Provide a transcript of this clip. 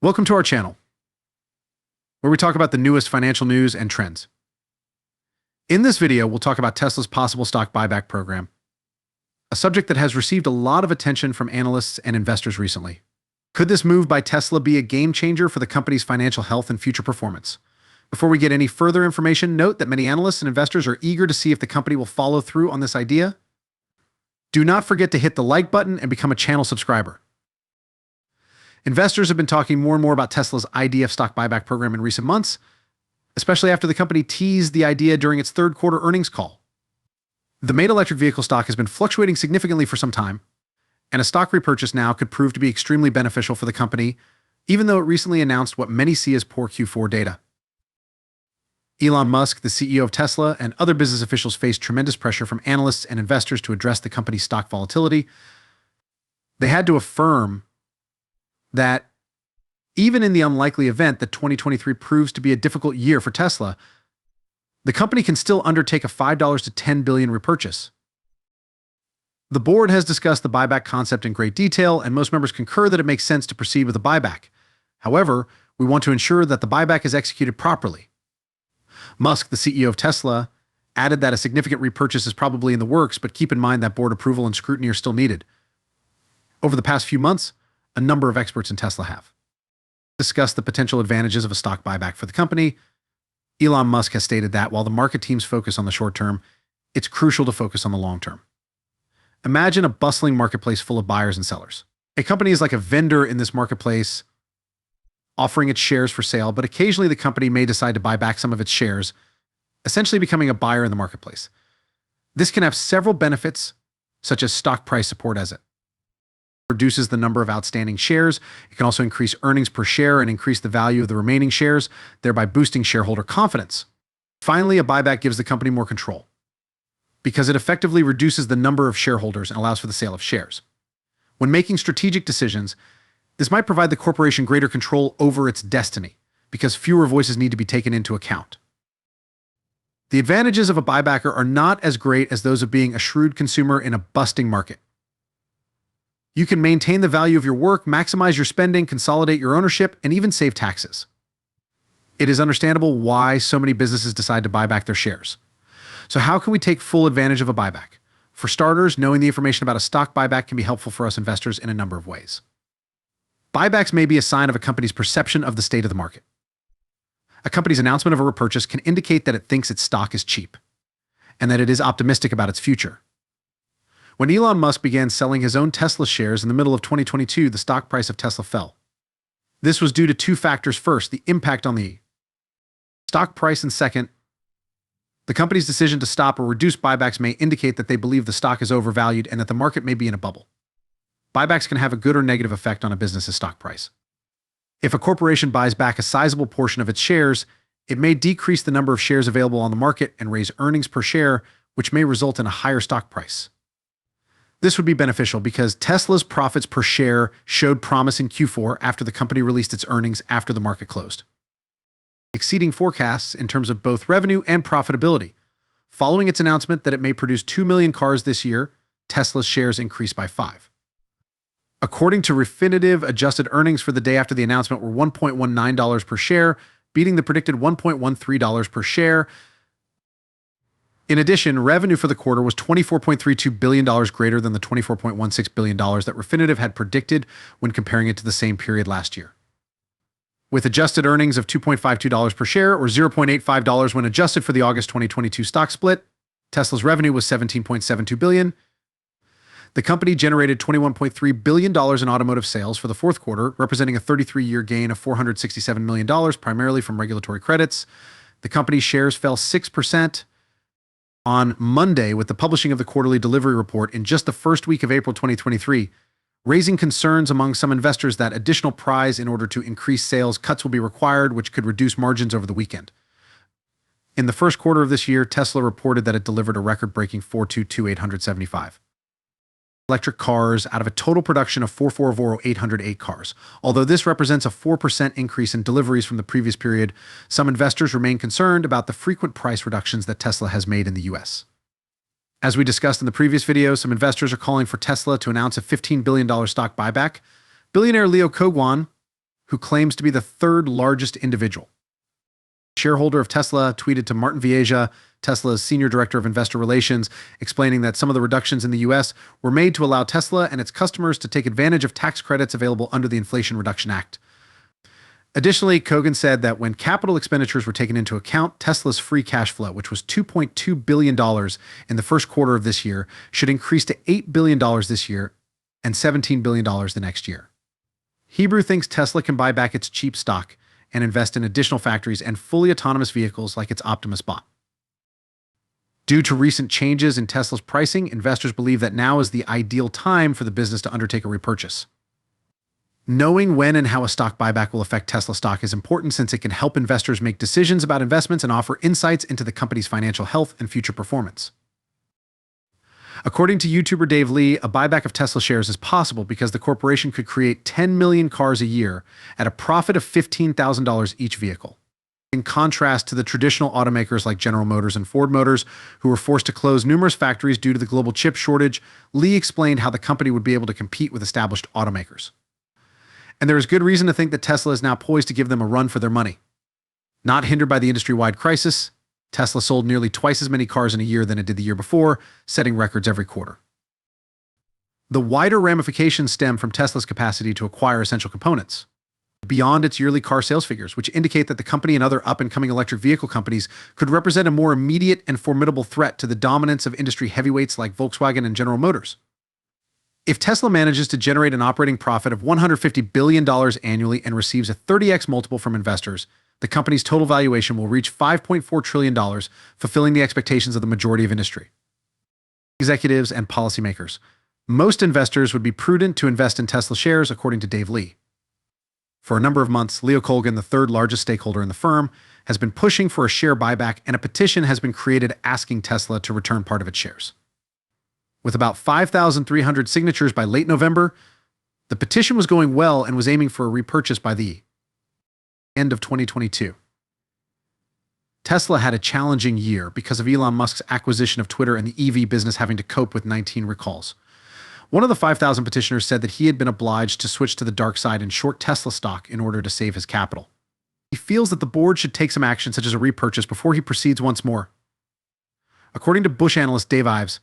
Welcome to our channel, where we talk about the newest financial news and trends. In this video, we'll talk about Tesla's possible stock buyback program, a subject that has received a lot of attention from analysts and investors recently. Could this move by Tesla be a game changer for the company's financial health and future performance? Before we get any further information, note that many analysts and investors are eager to see if the company will follow through on this idea. Do not forget to hit the like button and become a channel subscriber. Investors have been talking more and more about Tesla's idea of stock buyback program in recent months, especially after the company teased the idea during its third quarter earnings call. The main electric vehicle stock has been fluctuating significantly for some time, and a stock repurchase now could prove to be extremely beneficial for the company, even though it recently announced what many see as poor Q4 data. Elon Musk, the CEO of Tesla, and other business officials faced tremendous pressure from analysts and investors to address the company's stock volatility. They had to affirm that even in the unlikely event that 2023 proves to be a difficult year for Tesla, the company can still undertake a $5 to $10 billion repurchase. The board has discussed the buyback concept in great detail, and most members concur that it makes sense to proceed with a buyback. However, we want to ensure that the buyback is executed properly. Musk, the CEO of Tesla, added that a significant repurchase is probably in the works, but keep in mind that board approval and scrutiny are still needed. Over the past few months, a number of experts in Tesla have discussed the potential advantages of a stock buyback for the company. Elon Musk has stated that while the market teams focus on the short term, it's crucial to focus on the long term. Imagine a bustling marketplace full of buyers and sellers. A company is like a vendor in this marketplace, offering its shares for sale, but occasionally the company may decide to buy back some of its shares, essentially becoming a buyer in the marketplace. This can have several benefits, such as stock price support as it reduces the number of outstanding shares. It can also increase earnings per share and increase the value of the remaining shares, thereby boosting shareholder confidence. Finally, a buyback gives the company more control because it effectively reduces the number of shareholders and allows for the sale of shares. When making strategic decisions, this might provide the corporation greater control over its destiny because fewer voices need to be taken into account. The advantages of a buybacker are not as great as those of being a shrewd consumer in a busting market. You can maintain the value of your work, maximize your spending, consolidate your ownership, and even save taxes. It is understandable why so many businesses decide to buy back their shares. So how can we take full advantage of a buyback? For starters, knowing the information about a stock buyback can be helpful for us investors in a number of ways. Buybacks may be a sign of a company's perception of the state of the market. A company's announcement of a repurchase can indicate that it thinks its stock is cheap and that it is optimistic about its future. When Elon Musk began selling his own Tesla shares in the middle of 2022, the stock price of Tesla fell. This was due to two factors. First, the impact on the stock price, and second, the company's decision to stop or reduce buybacks may indicate that they believe the stock is overvalued and that the market may be in a bubble. Buybacks can have a good or negative effect on a business's stock price. If a corporation buys back a sizable portion of its shares, it may decrease the number of shares available on the market and raise earnings per share, which may result in a higher stock price. This would be beneficial because Tesla's profits per share showed promise in Q4 after the company released its earnings after the market closed, exceeding forecasts in terms of both revenue and profitability. Following its announcement that it may produce 2 million cars this year, Tesla's shares increased by 5. According to Refinitiv, adjusted earnings for the day after the announcement were $1.19 per share, beating the predicted $1.13 per share. In addition, revenue for the quarter was $24.32 billion greater than the $24.16 billion that Refinitiv had predicted when comparing it to the same period last year. With adjusted earnings of $2.52 per share, or $0.85 when adjusted for the August 2022 stock split, Tesla's revenue was $17.72 billion. The company generated $21.3 billion in automotive sales for the fourth quarter, representing a 33-year gain of $467 million, primarily from regulatory credits. The company's shares fell 6% on Monday with the publishing of the quarterly delivery report in just the first week of April 2023, raising concerns among some investors that additional price in order to increase sales cuts will be required, which could reduce margins over the weekend. In the first quarter of this year, Tesla reported that it delivered a record-breaking 422,875 electric cars out of a total production of 440,808 cars. Although this represents a 4% increase in deliveries from the previous period, some investors remain concerned about the frequent price reductions that Tesla has made in the US. As we discussed in the previous video, some investors are calling for Tesla to announce a $15 billion stock buyback. Billionaire Leo Kogwan, who claims to be the third largest individual. Shareholder of Tesla tweeted to Martin Vieja, Tesla's senior director of investor relations, explaining that some of the reductions in the US were made to allow Tesla and its customers to take advantage of tax credits available under the Inflation Reduction Act. Additionally, Kogan said that when capital expenditures were taken into account, Tesla's free cash flow, which was $2.2 billion in the first quarter of this year, should increase to $8 billion this year and $17 billion the next year. Hebrew thinks Tesla can buy back its cheap stock and invest in additional factories and fully autonomous vehicles like its Optimus bot. Due to recent changes in Tesla's pricing, investors believe that now is the ideal time for the business to undertake a repurchase. Knowing when and how a stock buyback will affect Tesla stock is important since it can help investors make decisions about investments and offer insights into the company's financial health and future performance. According to YouTuber Dave Lee, a buyback of Tesla shares is possible because the corporation could create 10 million cars a year at a profit of $15,000 each vehicle. In contrast to the traditional automakers like General Motors and Ford Motors, who were forced to close numerous factories due to the global chip shortage, Lee explained how the company would be able to compete with established automakers. And there is good reason to think that Tesla is now poised to give them a run for their money. Not hindered by the industry-wide crisis, Tesla sold nearly twice as many cars in a year than it did the year before, setting records every quarter. The wider ramifications stem from Tesla's capacity to acquire essential components, beyond its yearly car sales figures, which indicate that the company and other up-and-coming electric vehicle companies could represent a more immediate and formidable threat to the dominance of industry heavyweights like Volkswagen and General Motors. If Tesla manages to generate an operating profit of $150 billion annually and receives a 30x multiple from investors, the company's total valuation will reach $5.4 trillion, fulfilling the expectations of the majority of industry executives and policymakers. Most investors would be prudent to invest in Tesla shares, according to Dave Lee. For a number of months, Leo Colgan, the third largest stakeholder in the firm, has been pushing for a share buyback, and a petition has been created asking Tesla to return part of its shares. With about 5,300 signatures by late November, the petition was going well and was aiming for a repurchase by the end of 2022. Tesla had a challenging year because of Elon Musk's acquisition of Twitter and the EV business having to cope with 19 recalls. One of the 5,000 petitioners said that he had been obliged to switch to the dark side and short Tesla stock in order to save his capital. He feels that the board should take some action such as a repurchase before he proceeds once more. According to Bush analyst Dave Ives,